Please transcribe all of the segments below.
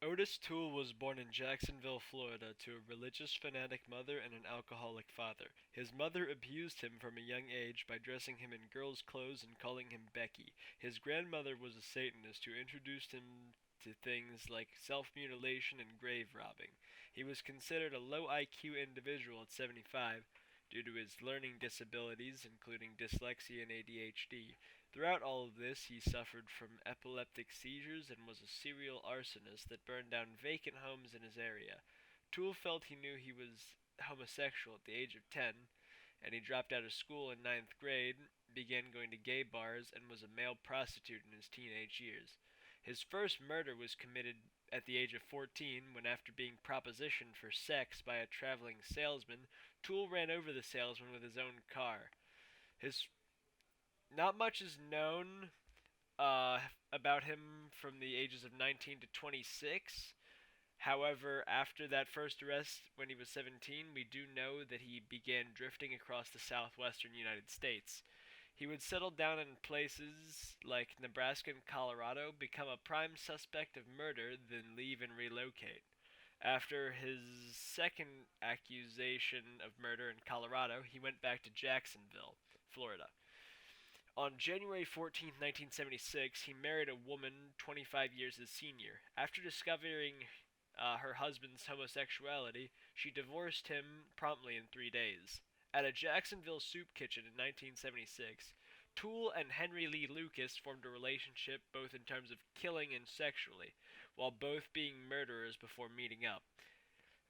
Otis Toole was born in Jacksonville, Florida, to a religious fanatic mother and an alcoholic father. His mother abused him from a young age by dressing him in girls' clothes and calling him Becky. His grandmother was a Satanist who introduced him to things like self mutilation and grave robbing. He was considered a low IQ individual at 75 due to his learning disabilities, including dyslexia and ADHD. Throughout all of this, he suffered from epileptic seizures and was a serial arsonist that burned down vacant homes in his area. Toole felt he knew he was homosexual at the age of 10, and he dropped out of school in ninth grade, began going to gay bars, and was a male prostitute in his teenage years. His first murder was committed at the age of 14 when, after being propositioned for sex by a traveling salesman, Toole ran over the salesman with his own car. His Not much is known about him from the ages of 19 to 26. However, after that first arrest when he was 17, we do know that he began drifting across the southwestern United States. He would settle down in places like Nebraska and Colorado, become a prime suspect of murder, then leave and relocate. After his second accusation of murder in Colorado, he went back to Jacksonville, Florida. On January 14, 1976, he married a woman 25 years his senior. After discovering her husband's homosexuality, she divorced him promptly in 3 days. At a Jacksonville soup kitchen in 1976, Toole and Henry Lee Lucas formed a relationship both in terms of killing and sexually, while both being murderers before meeting up.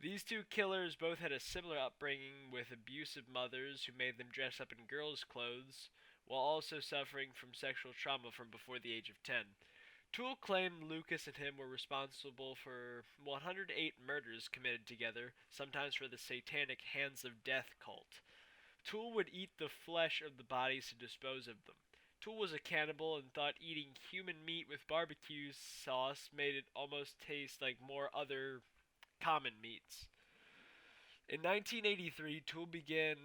These two killers both had a similar upbringing with abusive mothers who made them dress up in girls' clothes, while also suffering from sexual trauma from before the age of 10. Toole claimed Lucas and him were responsible for 108 murders committed together, sometimes for the satanic Hands of Death cult. Toole would eat the flesh of the bodies to dispose of them. Toole was a cannibal and thought eating human meat with barbecue sauce made it almost taste like more other common meats. In 1983, Toole began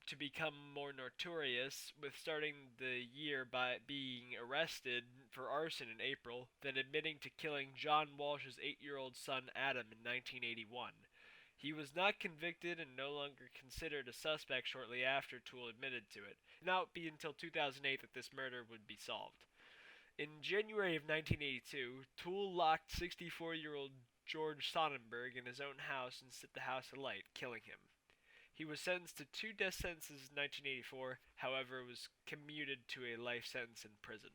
to become more notorious, with starting the year by being arrested for arson in April, then admitting to killing John Walsh's 8-year-old son Adam in 1981. He was not convicted and no longer considered a suspect shortly after Toole admitted to it. It would not be until 2008 that this murder would be solved. In January of 1982, Toole locked 64-year-old George Sonnenberg in his own house and set the house alight, killing him. He was sentenced to 2 death sentences in 1984, however, was commuted to a life sentence in prison.